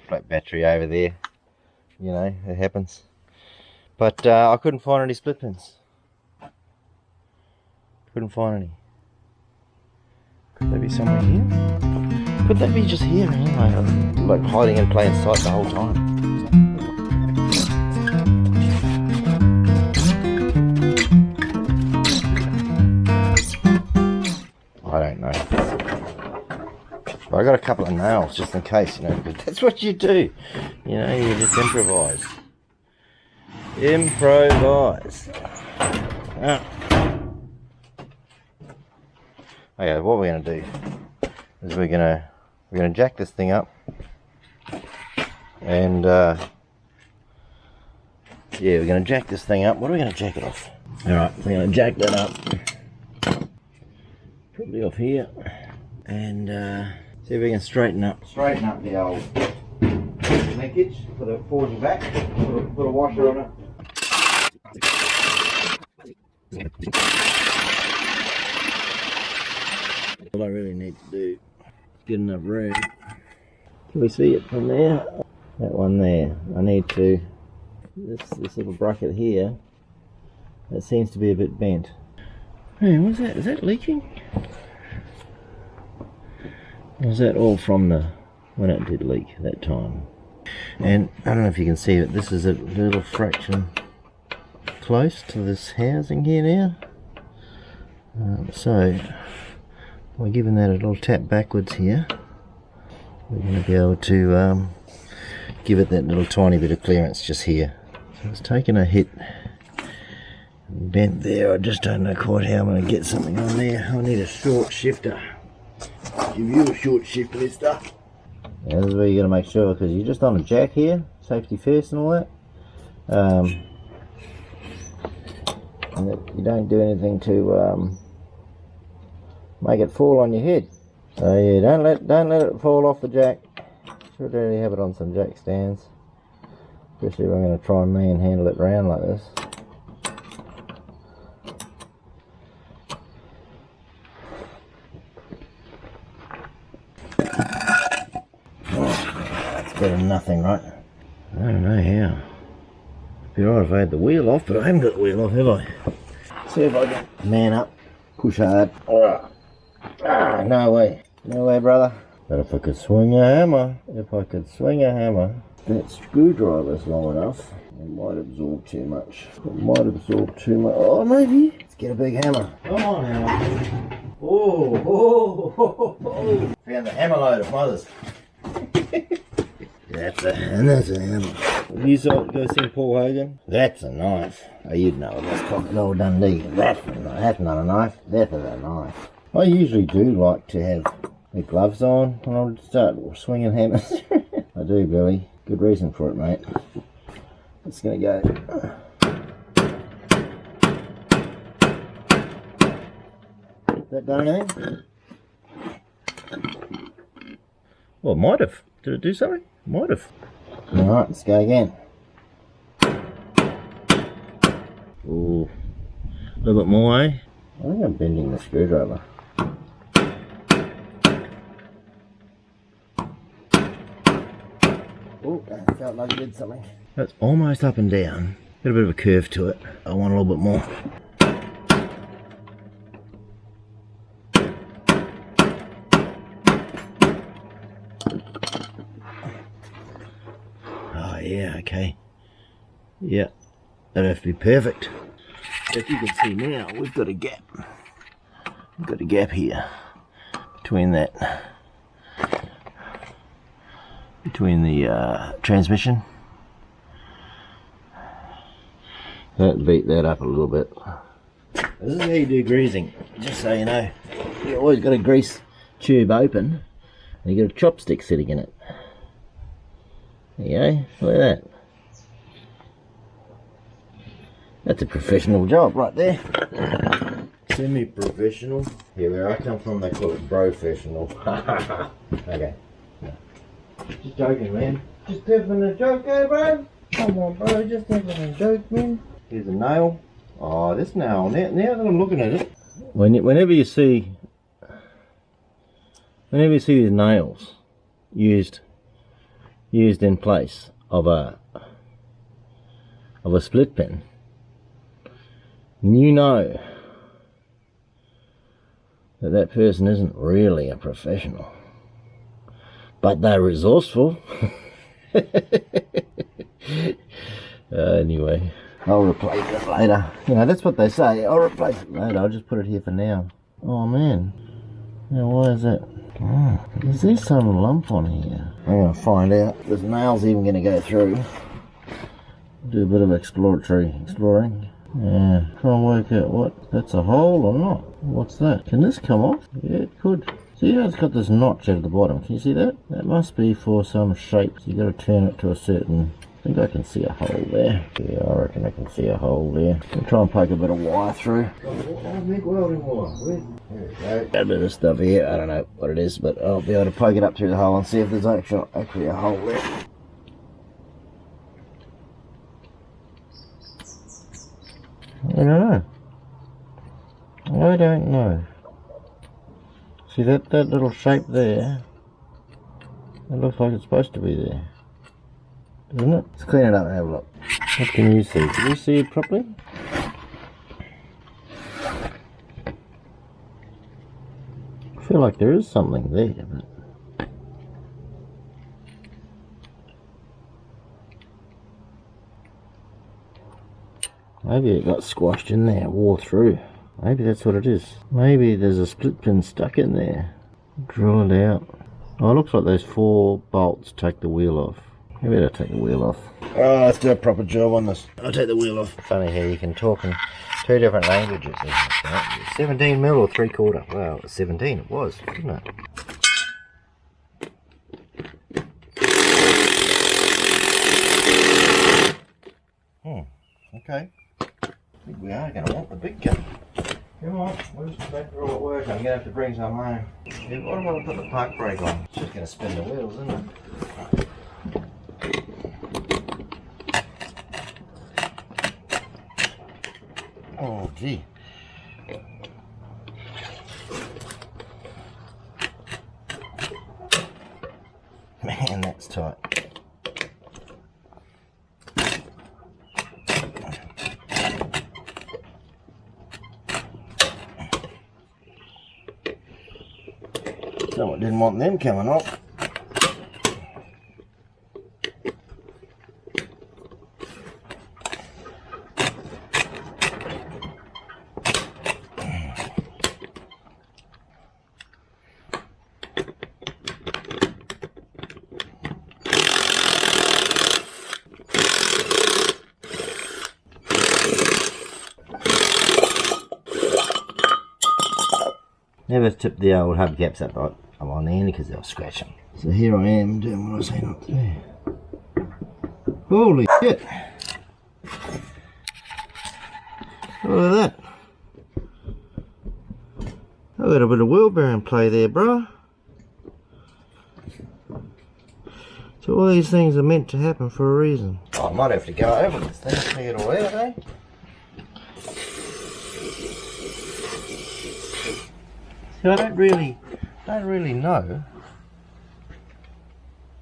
flat battery over there. You know, it happens. But I couldn't find any split pins. Couldn't find any. Could they be somewhere here? Could they be just here anyway? Like hiding in plain sight the whole time. I don't know. But I got a couple of nails just in case, you know, because that's what you do. You know, you just improvise. Improvise. Ah. Okay, what we're going to do is we're going to jack this thing up, and yeah, we're going to jack this thing up. What are we going to jack it off? All right, we're going to jack that up, probably off here, and see if we can straighten up the old linkage for the forward and back. Put a washer on it. All I really need to do is get enough room. Can we see it from there? That one there. I need to, this little bracket here, that seems to be a bit bent. Hey, what's that? Is that leaking? Or is that all from when it did leak that time? And I don't know if you can see it, this is a little fraction close to this housing here now. So by giving that a little tap backwards here, we're going to be able to give it that little tiny bit of clearance just here. So it's taken a hit, bent there. I just don't know quite how I'm going to get something on there. I need a short shifter. Give you a short shift, mister. Now this is where you're going to make sure, because you're just on a jack here, safety first and all that. And that you don't do anything to make it fall on your head. So yeah, don't let it fall off the jack. Should already have it on some jack stands. Especially if I'm going to try and manhandle it around like this. Better than nothing, right? I don't know how. It'd be right if I had the wheel off, but I haven't got the wheel off, have I? See if I can man up, push hard. Alright. Ah, no way. No way, brother. But if I could swing a hammer, that screwdriver's long enough, it might absorb too much. Oh, maybe. Let's get a big hammer. Come on, hammer. Oh. Found the hammer load of mothers. That's a hammer. You saw it go see Paul Hogan? That's a knife. Oh, you'd know it. That's Crocodile Dundee. That's not a knife. That is a knife. I usually do like to have the gloves on when I start swinging hammers. I do, Billy. Good reason for it, mate. It's going to go. That done anything? Well, it might have. Did it do something? Might have. Alright, let's go again. Ooh. A little bit more, eh? I think I'm bending the screwdriver. Oh, that felt like it did something. That's almost up and down. Got a bit of a curve to it. I want a little bit more. Yeah, okay. Yeah, that'd have to be perfect. If you can see now, we've got a gap. We've got a gap here between the transmission. That beat that up a little bit. This is how you do greasing, just so you know. You always got a grease tube open, and you got a chopstick sitting in it. There you go, look at that. That's a professional job right there. Semi-professional. Here, where I come from, they call it professional. Okay. No. Just joking, man. Just having a joke, eh, bro? Come on, bro. Just having a joke, man. Here's a nail. Oh, this nail. Now that I'm looking at it, whenever you see these nails used used in place of a split pin, you know that person isn't really a professional, but they're resourceful. Anyway, I'll replace it later. You know, that's what they say. I'll replace it later. I'll just put it here for now. Oh man. Now why is that? Oh, is there some lump on here? I'm going to find out. This nail's even going to go through. Do a bit of exploring. Yeah, try and work out what. That's a hole or not? What's that? Can this come off? Yeah, it could. See how it's got this notch at the bottom? Can you see that? That must be for some shape. So you got to turn it to a certain... I think I can see a hole there. Yeah, I reckon I can see a hole there. I'll try and poke a bit of wire through. Big welding wire. There we go. Got a bit of stuff here. I don't know what it is, but I'll be able to poke it up through the hole and see if there's actually a hole there. I don't know. See that little shape there? It looks like it's supposed to be there. Doesn't it? Let's clean it up and have a look. What can you see? Can you see it properly? I feel like there is something there, but... maybe it got squashed in there, wore through. Maybe that's what it is. Maybe there's a split pin stuck in there. Draw it out. Oh, it looks like those 4 bolts take the wheel off. Maybe I'll take the wheel off. Oh, let's do a proper job on this. I'll take the wheel off. Funny how you can talk in 2 different languages, isn't it? Right? 17mm or 3/4. Well, it was 17 it was, wasn't it? Okay. I think we are going to want the big gun. Come on, we'll just make it all at work. I'm going to have to bring some home. Yeah, what am I going to put the park brake on? It's just going to spin the wheels, isn't it? Oh, gee. Man, that's tight. Someone didn't want them coming off. Never tip the old hubcaps up on the end because they'll scratch them. So here I am doing what I say not to do. Holy shit! Look at that. I got a bit of wheel bearing play there, bro. So all these things are meant to happen for a reason. Oh, I might have to go over this thing and clear it all out, eh? I don't really know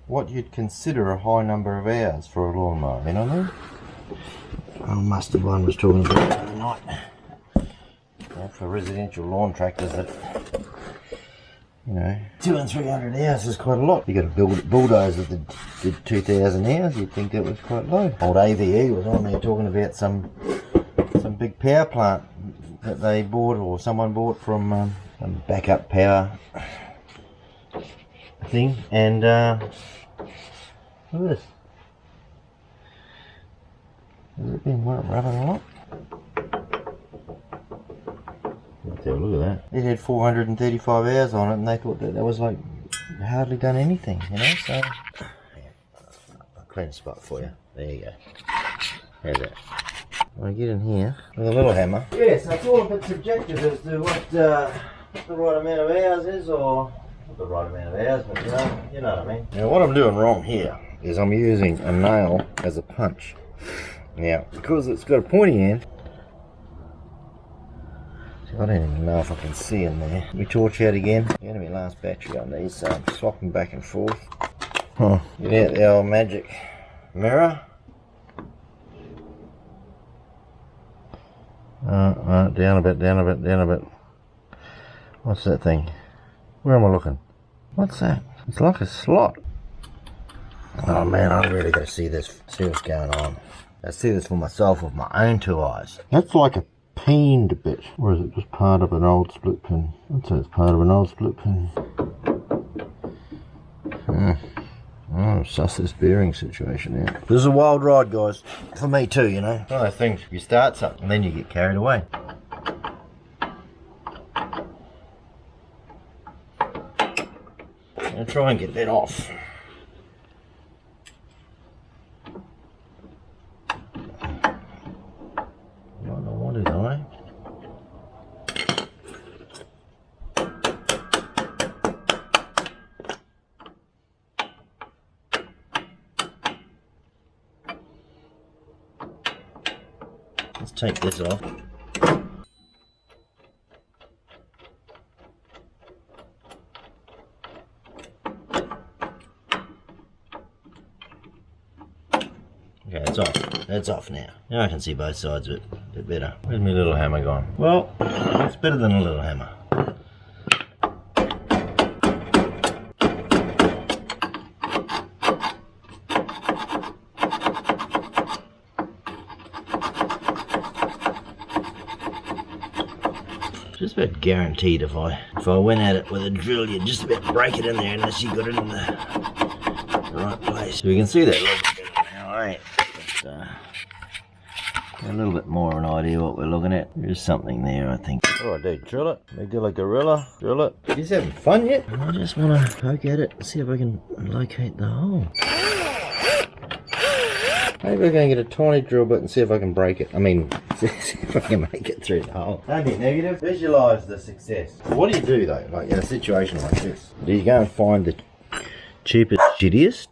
what you'd consider a high number of hours for a lawnmower, you know what I mean? Oh, Mustard One was talking about the other night. Yeah, for residential lawn tractors that, you know, 200 and 300 hours is quite a lot. You got a bulldozer that did 2,000 hours, you'd think that was quite low. Old AVE was on there talking about some big power plant that they bought, or someone bought from some backup power thing, and look at this. Has it been rubbing a lot? Let's have a look at that. It had 435 hours on it, and they thought that was like hardly done anything, you know. So I'll clean a spot for you. There you go. How's that? I get in here with a little hammer. Yes, it's all a bit subjective as to what the right amount of hours is, or not the right amount of hours, but you know what I mean. Now what I'm doing wrong here is I'm using a nail as a punch. Now, because it's got a pointy end, I don't even know if I can see in there. We torch out again. Going to be last battery on these, so I'm swapping back and forth. Huh. Get out the old magic mirror. Down a bit, down a bit, down a bit. What's that thing? Where am I looking? What's that? It's like a slot. Oh man, I really got to see this, see what's going on. I see this for myself with my own two eyes. That's like a peened bit, or is it just part of an old split pin? I'd say it's part of an old split pin. Oh, suss this bearing situation out. This is a wild ride, guys. For me too, you know. One of those things, you start something and then you get carried away. I'm gonna try and get that off. Might not want to, though. Let's take this off. Okay, it's off. That's off now. Now I can see both sides of it a bit better. Where's my little hammer gone? Well, it's better than a little hammer. Just about guaranteed if I went at it with a drill, you'd just about break it in there unless you got it in the right place. So we can see that a little bit better now, right? But, a little bit more of an idea what we're looking at. There's something there, I think. Oh, I do. Drill it. Regular gorilla. Drill it. You just having fun yet? I just want to poke at it and see if I can locate the hole. Maybe we're going to get a tiny drill bit and see if I can break it. I mean, see if I can make it through the hole. Don't be negative. Visualise the success. So what do you do though, like in a situation like this? Do you go and find the cheapest, shittiest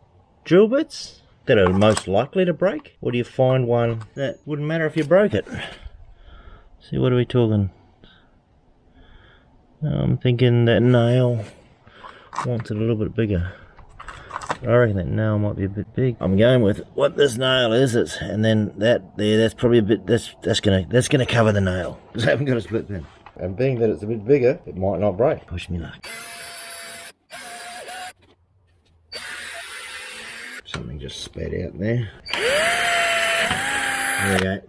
drill bits that are most likely to break? Or do you find one that wouldn't matter if you broke it? See, what are we talking? I'm thinking that nail wants it a little bit bigger. I reckon that nail might be a bit big. I'm going with what this nail is, and then that there, that's probably a bit, that's gonna cover the nail, because I haven't got a split pin. And being that it's a bit bigger, it might not break. Push me luck. Something just spat out there. There we go.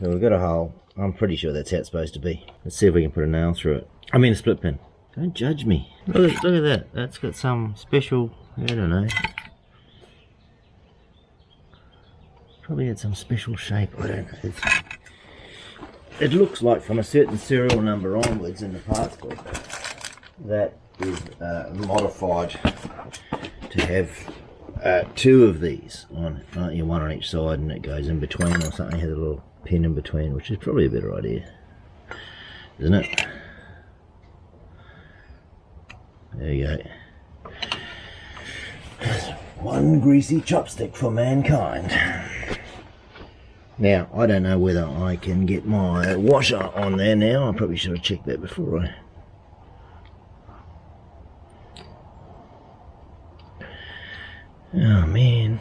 So we've got a hole. I'm pretty sure that's how it's supposed to be. Let's see if we can put a nail through it. I mean a split pin. Don't judge me. Look at that. That's got some special, I don't know. Probably had some special shape. I don't know. It looks like from a certain serial number onwards in the parts book that is modified to have two of these on it. One on each side, and it goes in between or something. Has a little pin in between, which is probably a better idea, isn't it? There you go. One greasy chopstick for mankind. Now, I don't know whether I can get my washer on there now. I probably should have checked that before I... Oh man.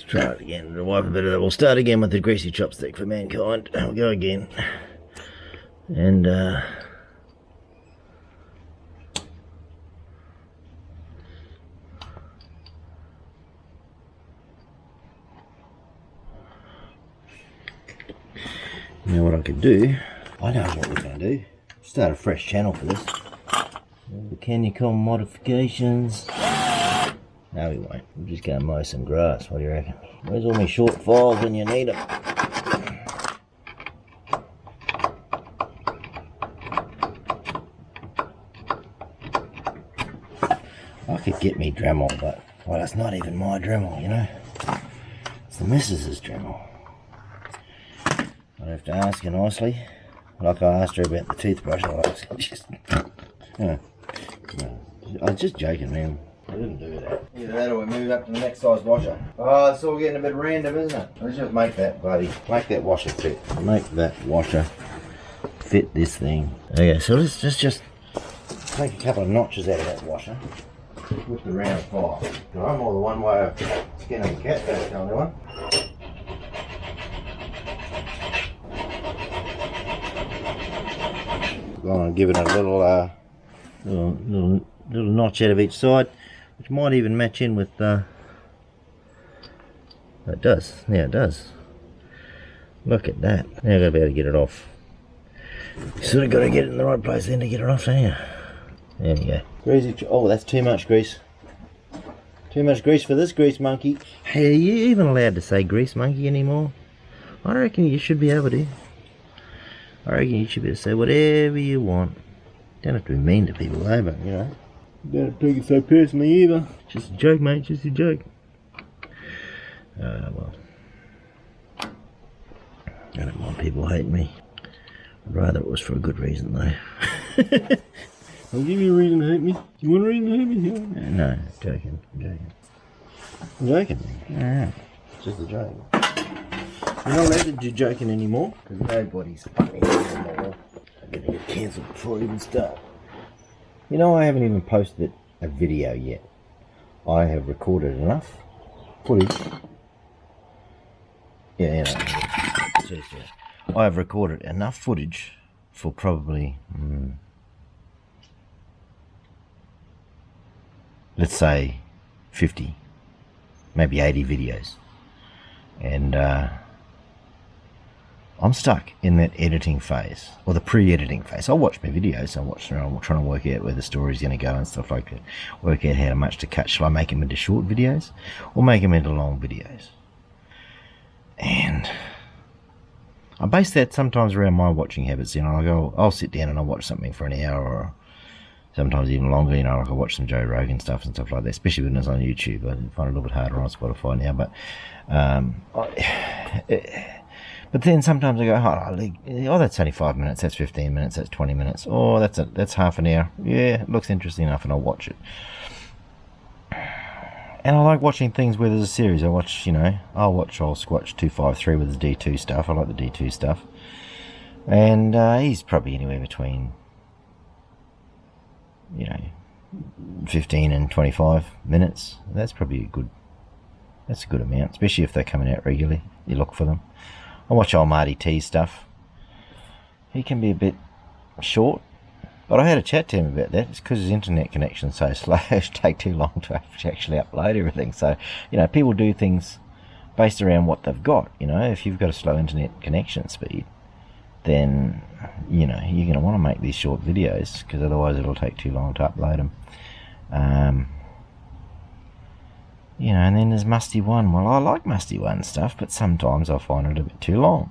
Try it again. We'll wipe a bit of that. We'll start again with the greasy chopstick for mankind. We'll go again. And now what I could do, I know what we're going to do. Start a fresh channel for this. The Canycom modifications. No, we won't. We're just going to mow some grass. What do you reckon? Where's all my short files when you need them? I could get me Dremel, but, well, it's not even my Dremel, you know. It's the missus's Dremel. I'd have to ask her nicely. Like I asked her about the toothbrush. I was just joking, man. I didn't do that. Either that or we move up to the next size washer. Oh, it's all getting a bit random, isn't it? Let's just make that washer fit. Make that washer fit this thing. Okay, so let's just take a couple of notches out of that washer with the round file. I'm more the one way of skinning the cat, that's the only one. Go on and give it a little notch out of each side, which might even match in with it does. Yeah, it does. Look at that. Now I've got to be able to get it off. You sort of got to get it in the right place then to get it off, don't you? There we go. Greasy. Oh, that's too much grease. Too much grease for this grease monkey. Hey, are you even allowed to say grease monkey anymore? I reckon you should be able to. I reckon you should be able to say whatever you want. Don't have to be mean to people though, but you know. Don't have to take it so personally either. Just a joke, mate, just a joke. Well. I don't mind people hating me. I'd rather it was for a good reason though. I'll give you a reason to hate me. Do you want a reason to hate me? No, I'm joking. I'm joking. Yeah, it's just a joke. You're not allowed to do joking anymore because nobody's funny anymore. I'm gonna get cancelled before I even start. You know, I haven't even posted a video yet. I have recorded enough footage. Yeah, I have recorded enough footage for probably, let's say 50, maybe 80 videos. And I'm stuck in that editing phase, or the pre-editing phase. I watch my videos, I'm trying to work out where the story's going to go and stuff like that. Work out how much to cut. Shall I make them into short videos, or make them into long videos? And I base that sometimes around my watching habits. You know, I'll sit down and I'll watch something for an hour, or sometimes even longer. You know, like I watch some Joe Rogan stuff and stuff like that, especially when it's on YouTube. I find it a little bit harder on Spotify now, but but then sometimes I go, oh, that's only 5 minutes, that's 15 minutes, that's 20 minutes, oh, that's half an hour. Yeah, it looks interesting enough, and I'll watch it. And I like watching things where there's a series. I'll watch 253 with the D2 stuff. I like the D2 stuff. And he's probably anywhere between, 15 and 25 minutes. That's probably a good amount, especially if they're coming out regularly. You look for them. I watch old Marty T's stuff. He can be a bit short, but I had a chat to him about that. It's because his internet connection's so slow. It take too long to actually upload everything. So, people do things based around what they've got. If you've got a slow internet connection speed, then, you're going to want to make these short videos, because otherwise it'll take too long to upload them. And then there's Musty One. Well, I like Musty One stuff, but sometimes I find it a bit too long.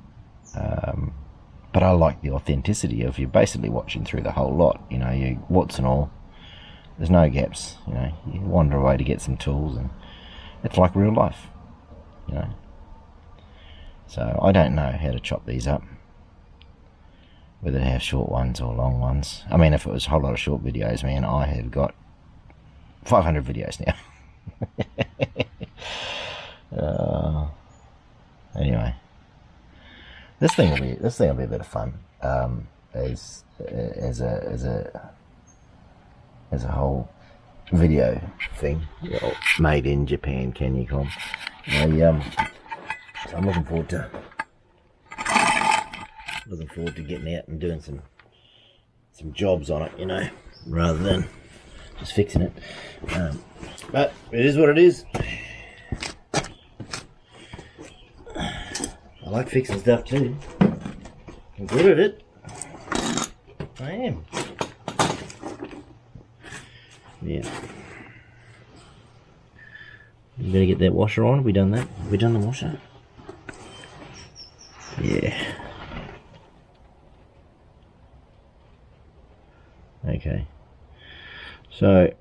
But I like the authenticity of you basically watching through the whole lot. You warts and all. There's no gaps. You wander away to get some tools, and it's like real life. So I don't know how to chop these up, whether to have short ones or long ones. I mean, if it was a whole lot of short videos, man, I have got 500 videos now. Anyway, this thing will be a bit of fun. As a whole video thing, made in Japan, Canycom. I'm looking forward to getting out and doing some jobs on it, rather than just fixing it. But it is what it is. I like fixing stuff too. I'm good at it. I am. Yeah. You better get that washer on. Have we done that? Have we done the washer? Yeah. Okay. So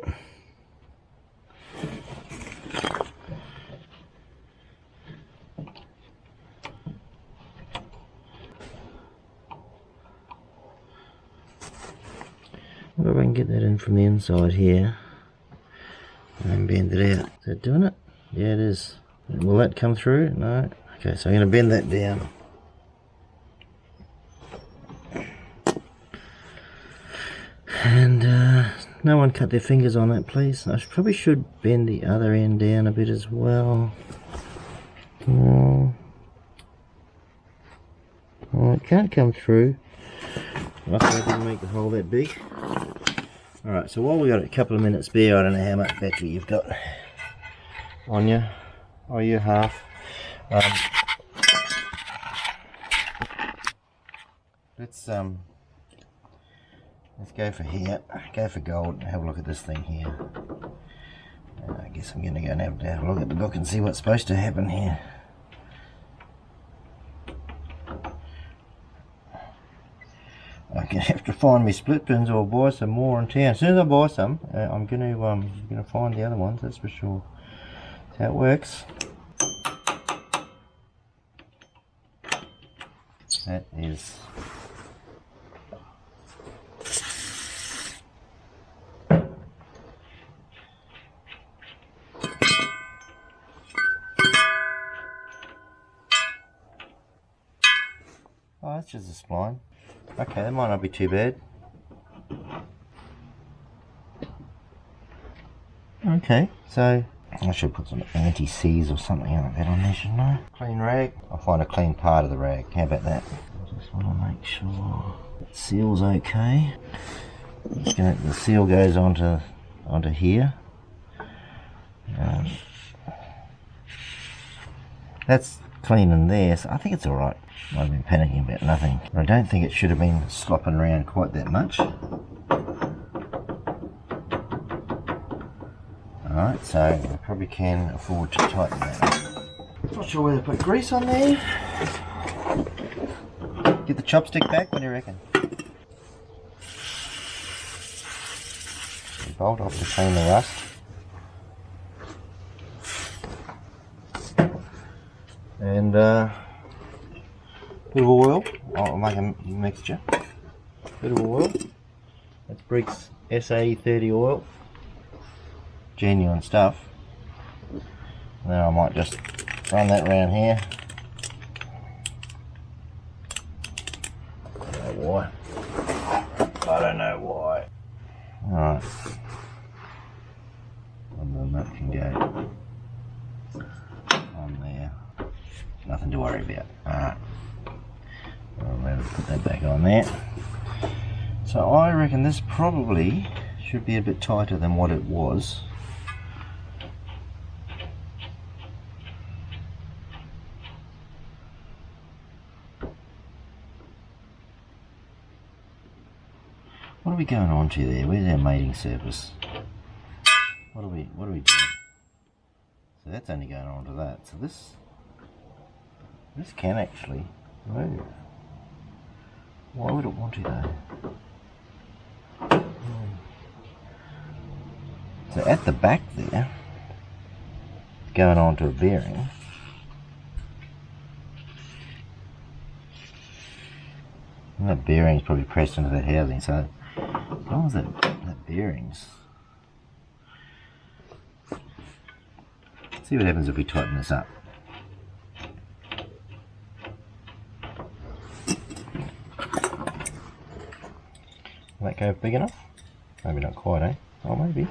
if I can get that in from the inside here, And bend it out. Is that doing it? Yeah, it is. Will that come through? No. Okay, so I'm going to bend that down. And no one cut their fingers on that, please. I probably should bend the other end down a bit as well. Oh, it can't come through. Luckily I didn't make the hole that big. Alright, so while we got a couple of minutes spare, I don't know how much battery you've got on you. Oh, you're half. Let's go for here. Go for gold and have a look at this thing here. I guess I'm going to go and have a look at the book and see what's supposed to happen here. I'm going to have to find me split pins or buy some more in town. As soon as I buy some, I'm going to find the other ones, that's for sure. That's how it works. That is... Oh, that's just a spline. Okay, that might not be too bad. Okay, so I should put some anti-seize or something like that on there, shouldn't I? Clean rag. I'll find a clean part of the rag. How about that? I just want to make sure the seal's okay. The seal goes onto here. That's clean in there, so I think it's alright. I've been panicking about nothing. I don't think it should have been slopping around quite that much. Alright, so I probably can afford to tighten that up. Not sure whether to put grease on there. Get the chopstick back, what do you reckon? Bolt off to clean the rust. And bit of oil. I'll make a mixture. Bit of oil. That's Briggs SA30 oil. Genuine stuff. And then I might just run that around here. I don't know why. I don't know why. Alright. And then that can go on there. Nothing to worry about. Alright. I'll let it put that back on there. So I reckon this probably should be a bit tighter than what it was. What are we going on to there? Where's our mating surface? What are we doing? So that's only going on to that. So this can actually move. Why would it want to though? So at the back there, going on to a bearing. And that bearing's probably pressed into that housing, so as long as that bearing's... See what happens if we tighten this up. Will that go big enough? Maybe not quite, eh? Oh, maybe.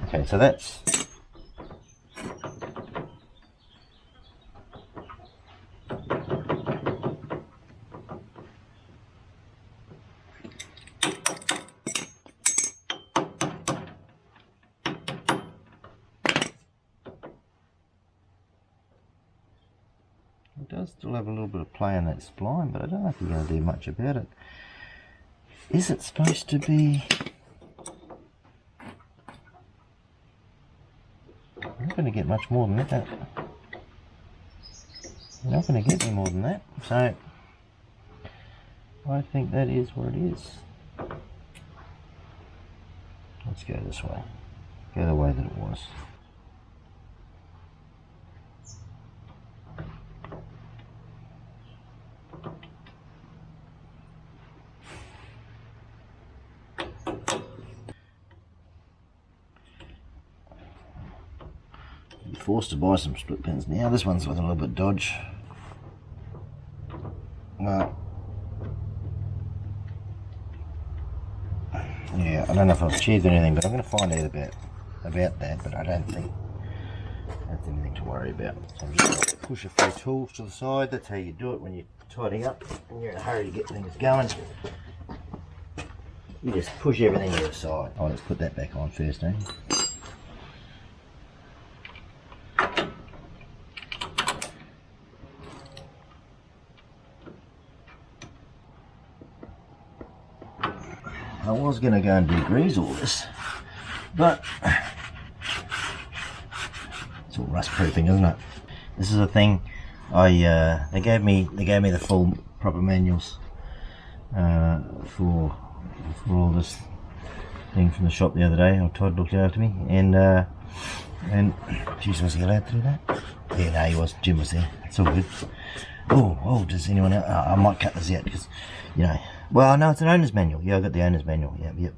Okay, so that's... It does still have a little bit of play in that spline, but I don't know if you're going to do much about it. Is it supposed to be... I'm not going to get much more than that. You're not going to get any more than that. So, I think that is what it is. Let's go this way. Go the way that it was. forced to buy some split pins now. This one's with a little bit dodge. Well, yeah, I don't know if I've achieved anything, but I'm going to find out about that, but I don't think that's anything to worry about. So I'm just going to push a few tools to the side. That's how you do it when you're tidying up and you're in a hurry to get things going. You just push everything to the side. Oh, let's put that back on first, eh? I was going to go and degrease all this, but it's all rust proofing, isn't it? This is a thing they gave me the full proper manuals for all this thing from the shop the other day. Todd looked after me, and geez, was he allowed to do that? Yeah, no, he was. Jim was there. It's all good. Oh, does anyone else? I might cut this out because, you know. Well, no, it's an owner's manual. Yeah, I got the owner's manual. Yep.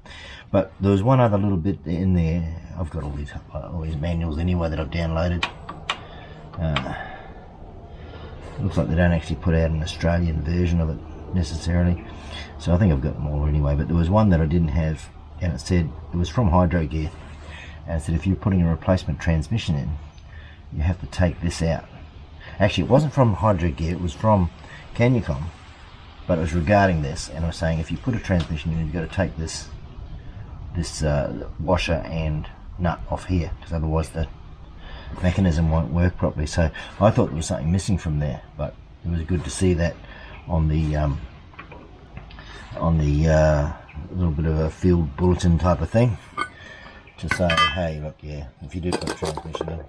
But there was one other little bit in there. I've got all these manuals anyway that I've downloaded. Looks like they don't actually put out an Australian version of it necessarily, so I think I've got them all anyway. But there was one that I didn't have, and it said it was from Hydro-Gear, and it said if you're putting a replacement transmission in, you have to take this out. Actually, it wasn't from Hydro-Gear, it was from Canycom, but it was regarding this, and I was saying if you put a transmission in, you've got to take this washer and nut off here, because otherwise the mechanism won't work properly. So I thought there was something missing from there, but it was good to see that on the little bit of a field bulletin type of thing to say, hey, look, yeah, if you do put a transmission in,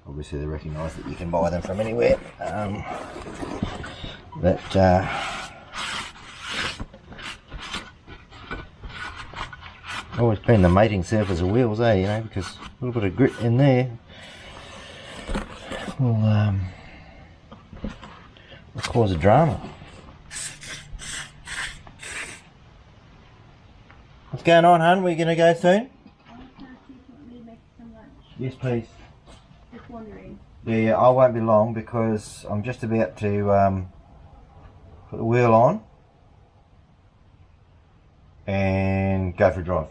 obviously they recognise that you can buy them from anywhere. Always been the mating surface of wheels, eh? You know, because a little bit of grit in there will cause a drama. What's going on, hon? We're going to go soon? Yes, please. Just wondering. Yeah, I won't be long because I'm just about to put the wheel on and go for a drive.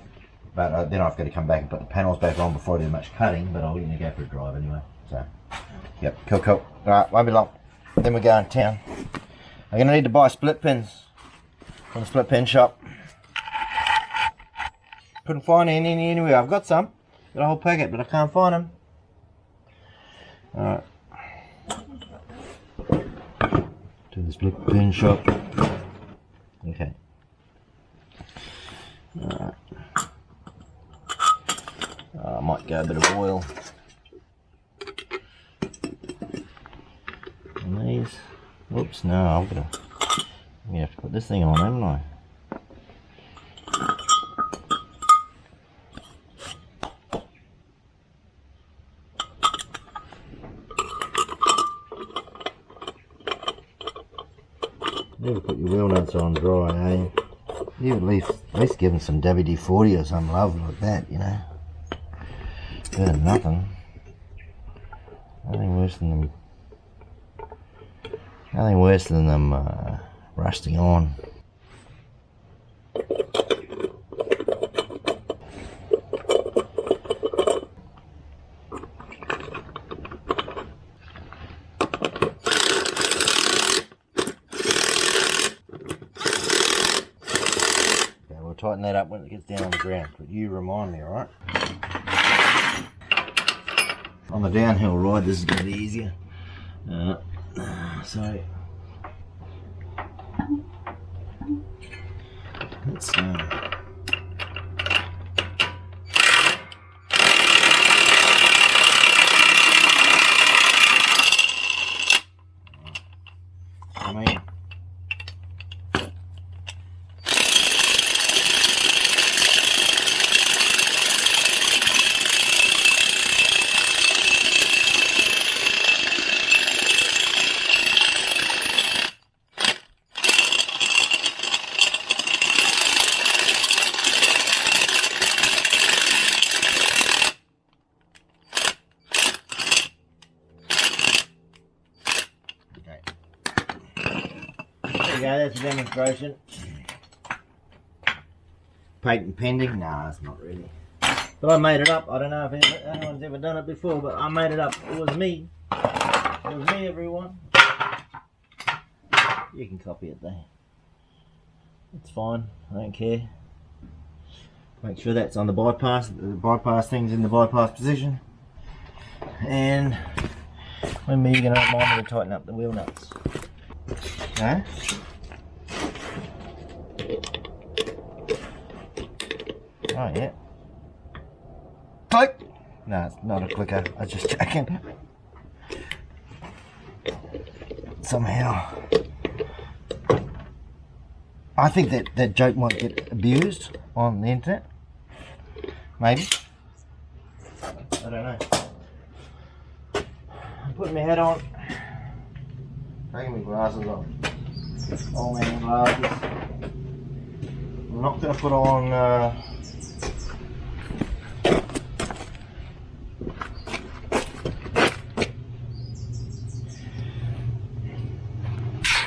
But then I've got to come back and put the panels back on before I do much cutting, but I'll go for a drive anyway. So, yep, cool. Alright, won't be long. Then we're going to town. I'm going to need to buy split pins from the split pin shop. Couldn't find any anywhere. I've got some. Got a whole packet, but I can't find them. Alright. To the split pin shop. Okay. Alright. I might go a bit of oil on these. Whoops, no, I'm gonna have to put this thing on, haven't I? Never put your wheel nuts on dry, eh? You at least give them some WD-40 or some love like that, you know. Better than nothing. Nothing worse than them rusting on. Tighten that up when it gets down on the ground, but you remind me, alright? On the downhill ride, this is going to be easier. So let's go, that's a demonstration. Patent pending? Nah, it's not really. But I made it up. I don't know if anyone's ever done it before, but I made it up. It was me. It was me, everyone. You can copy it there. It's fine. I don't care. Make sure that's on the bypass. The bypass thing's in the bypass position. And when you're going to remind me to tighten up the wheel nuts. Okay. Oh yeah. Click! No, it's not a clicker. I was just checking. Somehow. I think that joke might get abused on the internet. Maybe. I don't know. I'm putting my hat on. Taking my glasses off. All my glasses. I'm not going to put on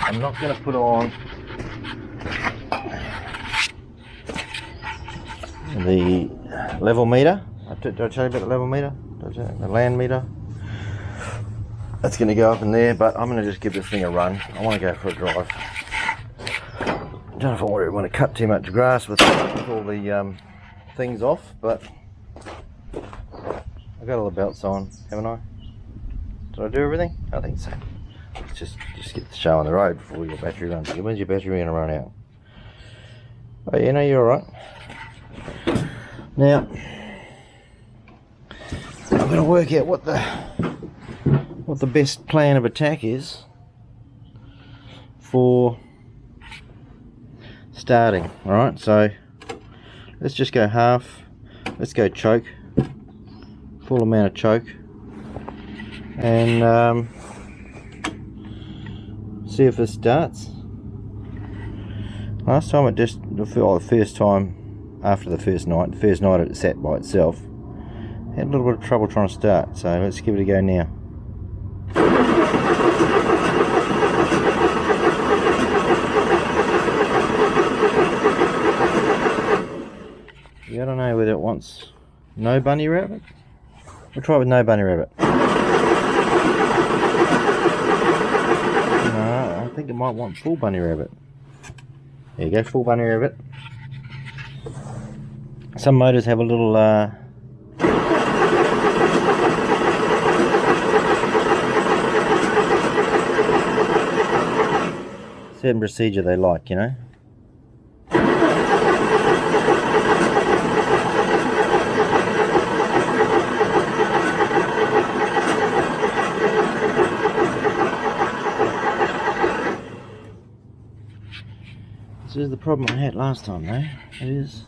I'm not going to put on the level meter. Did I tell you about the level meter? The land meter? That's going to go up in there, but I'm going to just give this thing a run. I want to go for a drive. I don't know if I want to cut too much grass with all the things off, but I've got all the belts on, haven't I? Did I do everything? I think so. Let's just get the show on the road before your battery runs. When's your battery going to run out? Oh, you know, you're alright. Now, I'm going to work out what the best plan of attack is for starting. Alright, so let's just go half. Let's go choke. Full amount of choke. And see if it starts. Last time it just, the first time after the first night it sat by itself. Had a little bit of trouble trying to start, so let's give it a go now. Yeah, I don't know whether it wants no bunny rabbit. We'll try with no bunny rabbit. No, I think it might want full bunny rabbit. There you go, full bunny rabbit. Some motors have a little certain procedure they like, you know. This is the problem I had last time, though. It is.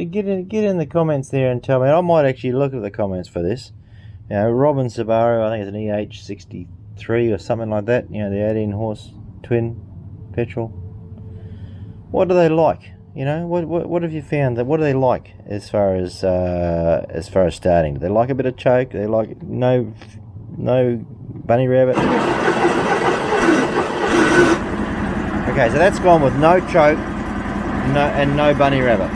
Get in the comments there and tell me. I might actually look at the comments for this. You know, Robin Subaru, I think it's an EH63 or something like that. You know, the 18 horse twin petrol. What do they like? You know, what have you found? What do they like as far as starting? Do they like a bit of choke? Do they like no bunny rabbit? Okay, so that's gone with no choke, no bunny rabbit.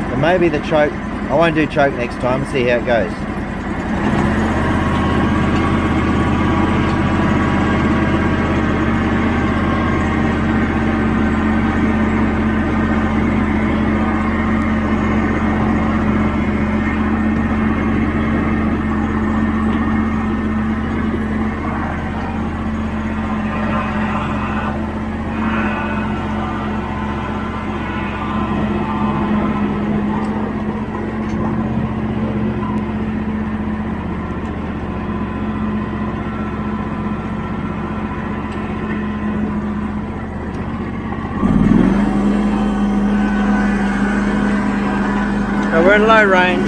But maybe the choke, I won't do choke next time, see how it goes. We're in low range.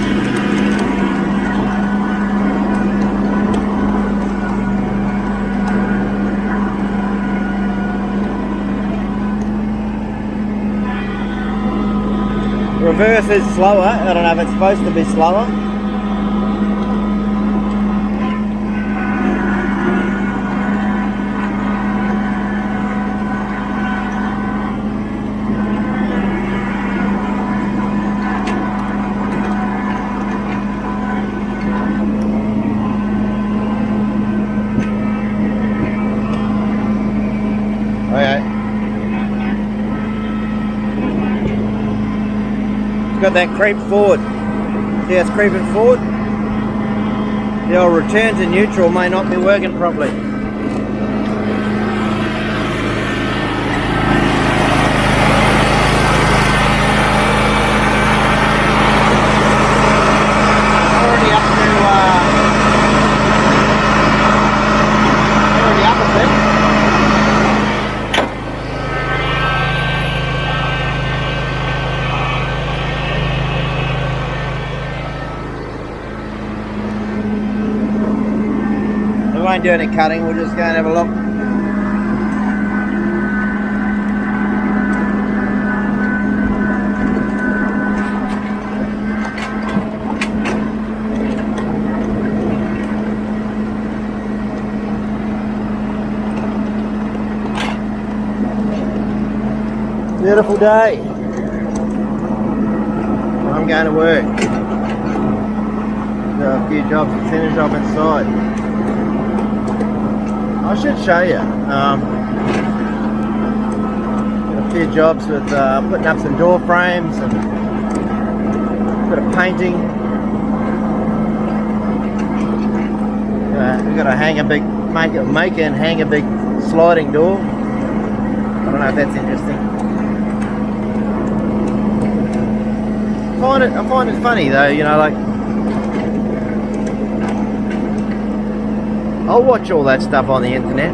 Reverse is slower. I don't know if it's supposed to be slower. Got that creep forward. See how it's creeping forward? The old return to neutral may not be working properly. Already up a bit. We won't do any cutting, we'll just go and have a look. Beautiful day. I'm going to work. Got a few jobs to finish up inside. I should show you. Got a few jobs with putting up some door frames and a bit of painting. We've got to hang a big, make and hang a big sliding door. I don't know if that's interesting. I find it funny though, you know, like I'll watch all that stuff on the internet,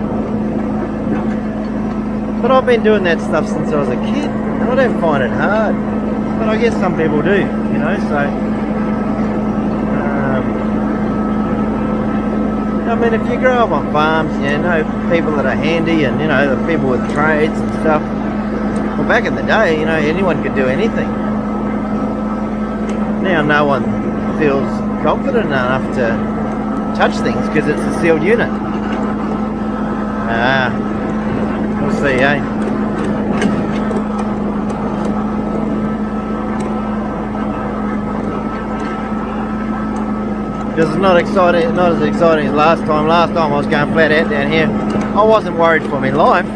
but I've been doing that stuff since I was a kid, and I don't find it hard. But I guess some people do, you know. So, I mean, if you grow up on farms, you know people that are handy, and you know the people with trades and stuff. Well, back in the day, you know, anyone could do anything. Now, no one feels confident enough to touch things because it's a sealed unit. We'll see, eh? This is not exciting, not as exciting as last time. Last time I was going flat out down here. I wasn't worried for my life,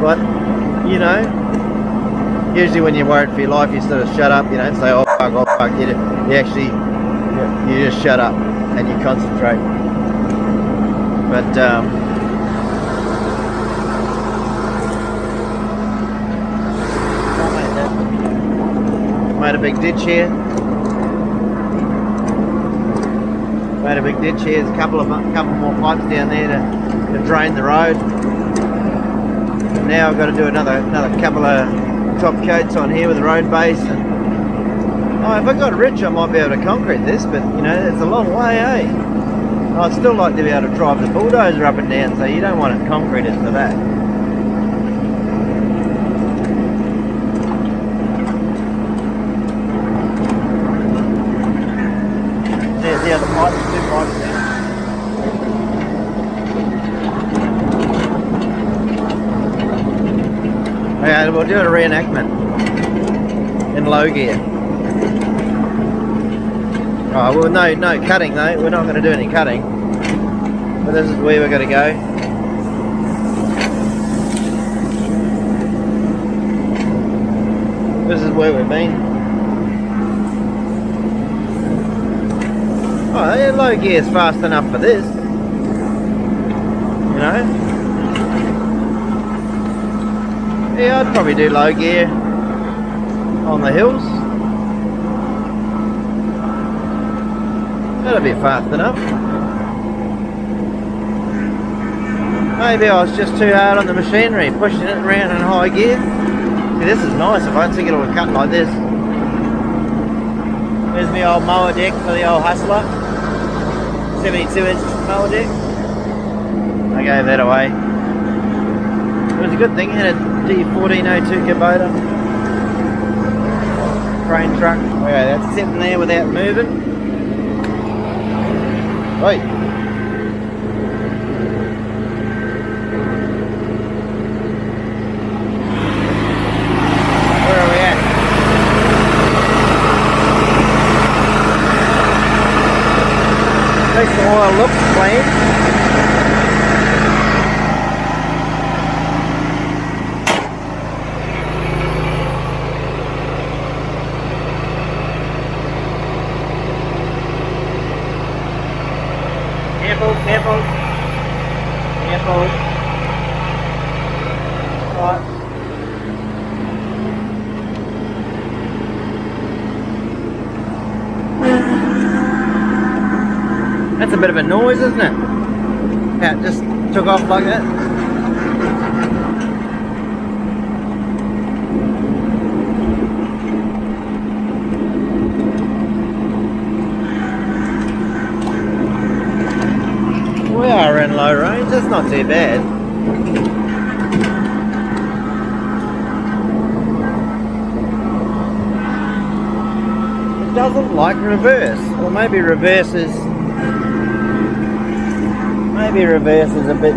but you know, usually when you're worried for your life, you sort of shut up. You don't say, "Oh fuck," you actually. You just shut up and you concentrate. But made a big ditch here. Made a big ditch here. There's a couple more pipes down there to drain the road. And now I've got to do another couple of top coats on here with the road base. And oh, if I got rich, I might be able to concrete this, but you know, it's a long way, eh? I'd still like to be able to drive the bulldozer up and down, so you don't want it concreted for that. There's the other pipes, 2 pipes there. Okay, we'll do a reenactment in low gear. Oh, well, no cutting though. We're not going to do any cutting. But this is where we're going to go. This is where we've been. Oh, yeah, low gear is fast enough for this. You know? Yeah, I'd probably do low gear on the hills. That'll be fast enough. Maybe I was just too hard on the machinery, pushing it around in high gear. See, this is nice if I can get it all cut like this. There's my old mower deck for the old Hustler. 72-inch mower deck. I gave that away. It was a good thing. It had a D1402 Kubota. Crane truck. Okay, that's sitting there without moving. Wait. Where are we at? Makes the oil look clean. Careful. Right. That's a bit of a noise, isn't it? Yeah, it just took off like that. We are in low range, that's not too bad. It doesn't like reverse, or maybe reverse is a bit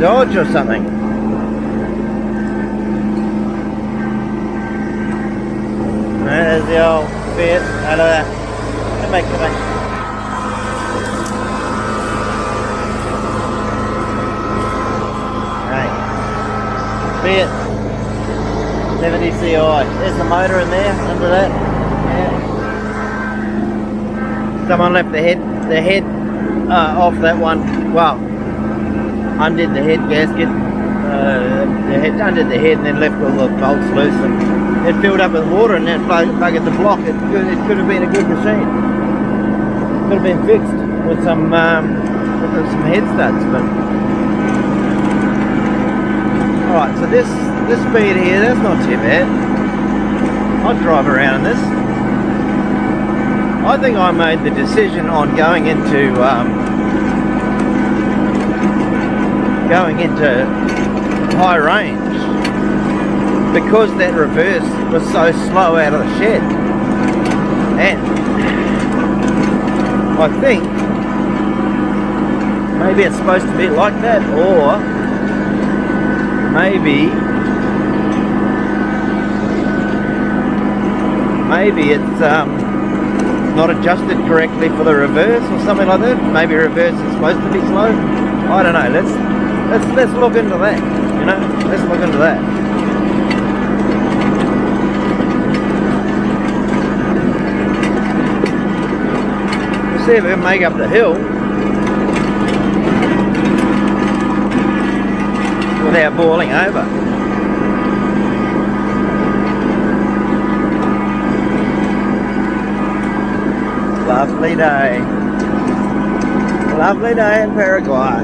dodge or something. There's the old Fiat, out of that. Come back. Fiat 70 Ci. There's the motor in there under that. Yeah. Someone left the head off that one. Well, undid the head gasket. Undid the head and then left all the bolts loose, and it filled up with water and that buggered the block. It could have been a good machine. Could have been fixed with some head studs, but. Alright, so this speed here, that's not too bad. I'd drive around in this. I think I made the decision on going into high range because that reverse was so slow out of the shed. And I think maybe it's supposed to be like that, or maybe it's not adjusted correctly for the reverse or something like that. Maybe reverse is supposed to be slow. I don't know. Let's look into that. You know, let's look into that. We'll see if we can make up the hill without boiling over. Lovely day. Lovely day in Paraguay.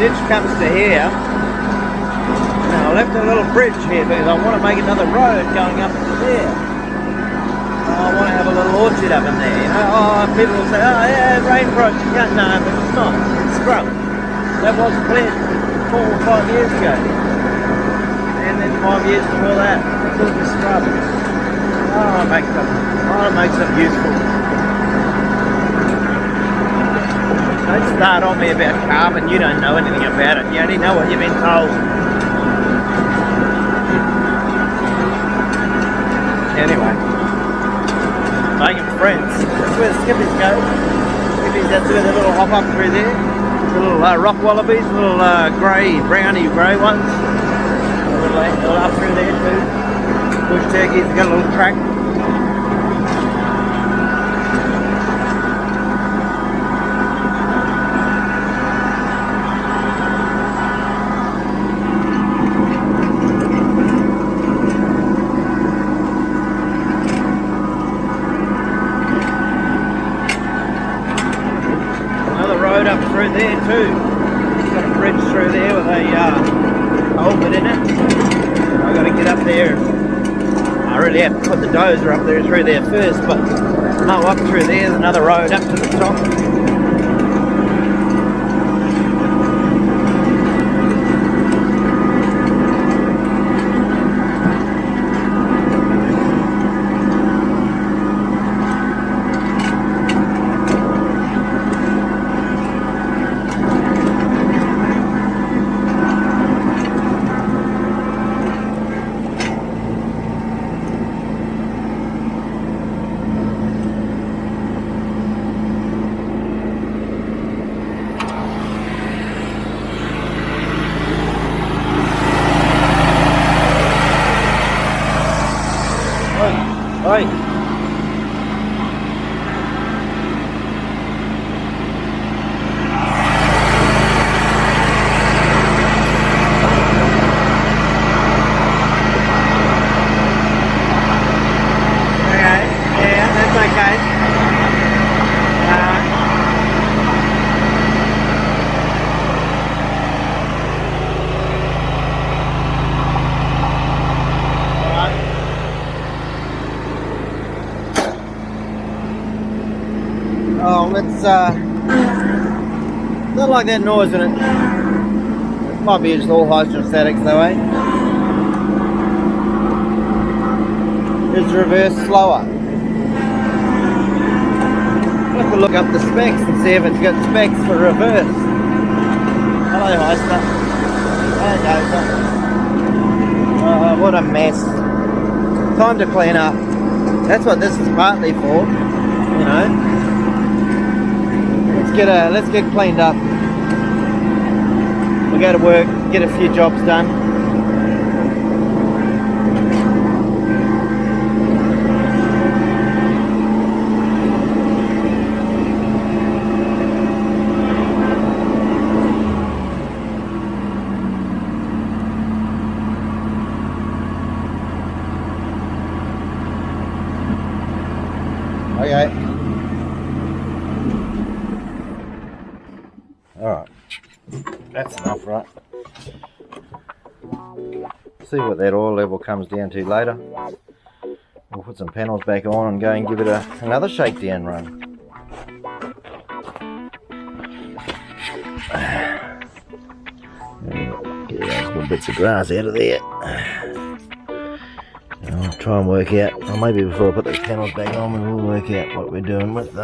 Ditch comes to here. Now I left a little bridge here because I want to make another road going up to there. I want to have a little orchard up in there, you know. Oh, people will say, oh yeah, rainforest, you can't. No, but it's not. It's scrub. That was cleared 4 or 5 years ago. And then 5 years before that, it's all just scrub. Oh, make something useful. Don't start on me about carbon, you don't know anything about it, you only know what you've been told. Anyway, making friends. That's where the skippies go. Skippies, that's where the little hop up through there. The little rock wallabies, little browny grey ones. They'll up through there too. Bush turkeys, they've got a little track. Up through there too. It's got a bridge through there with a hole bit in it. I've got to get up there. I really have to put the dozer up there through there first, but no, up through there's another road up to the top. Oi! Oh, it's not like that noise in it. It might be just all hydrostatics though, eh? It's reverse slower. I'll have to look up the specs and see if it's got specs for reverse. Hello, Heister. Hello, what a mess. Time to clean up. That's what this is partly for, you know. Let's get cleaned up. We'll go to work, get a few jobs done. Okay. Alright, that's enough, right? See what that oil level comes down to later. We'll put some panels back on and go and give it another shakedown run. Get those little bits of grass out of there. I'll try and work out, or maybe before I put those panels back on, we'll work out what we're doing with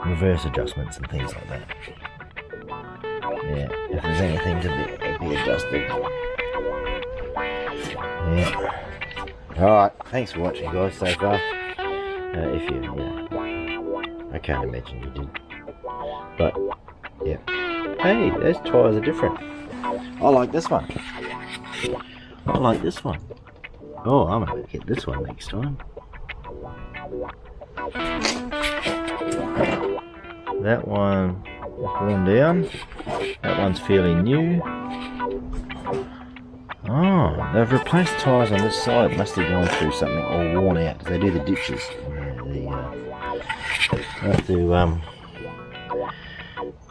reverse adjustments and things like that. Yeah, if there's anything to be adjusted. Yeah. Alright, thanks for watching, guys, so far. If you, I can't imagine you did. But, yeah. Hey, those tyres are different. I like this one. I like this one. Oh, I'm going to get this one next time. That one is worn down. That one's fairly new. Oh, they've replaced tyres on this side. Must have gone through something or worn out because they do the ditches. I have to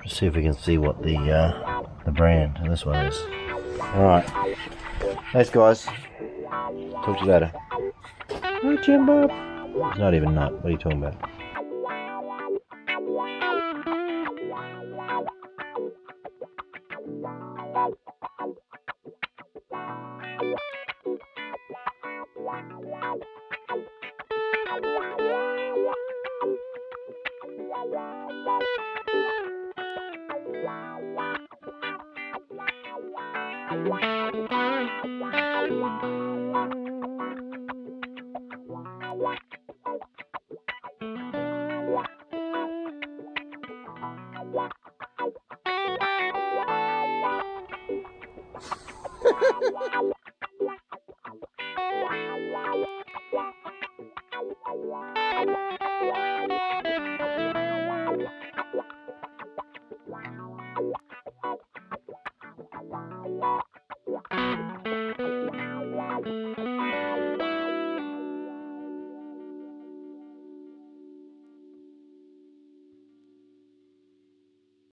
see if we can see what the brand of this one is. Alright. Thanks, guys. Talk to you later. Oh, Jimbo. It's not even nut. What are you talking about?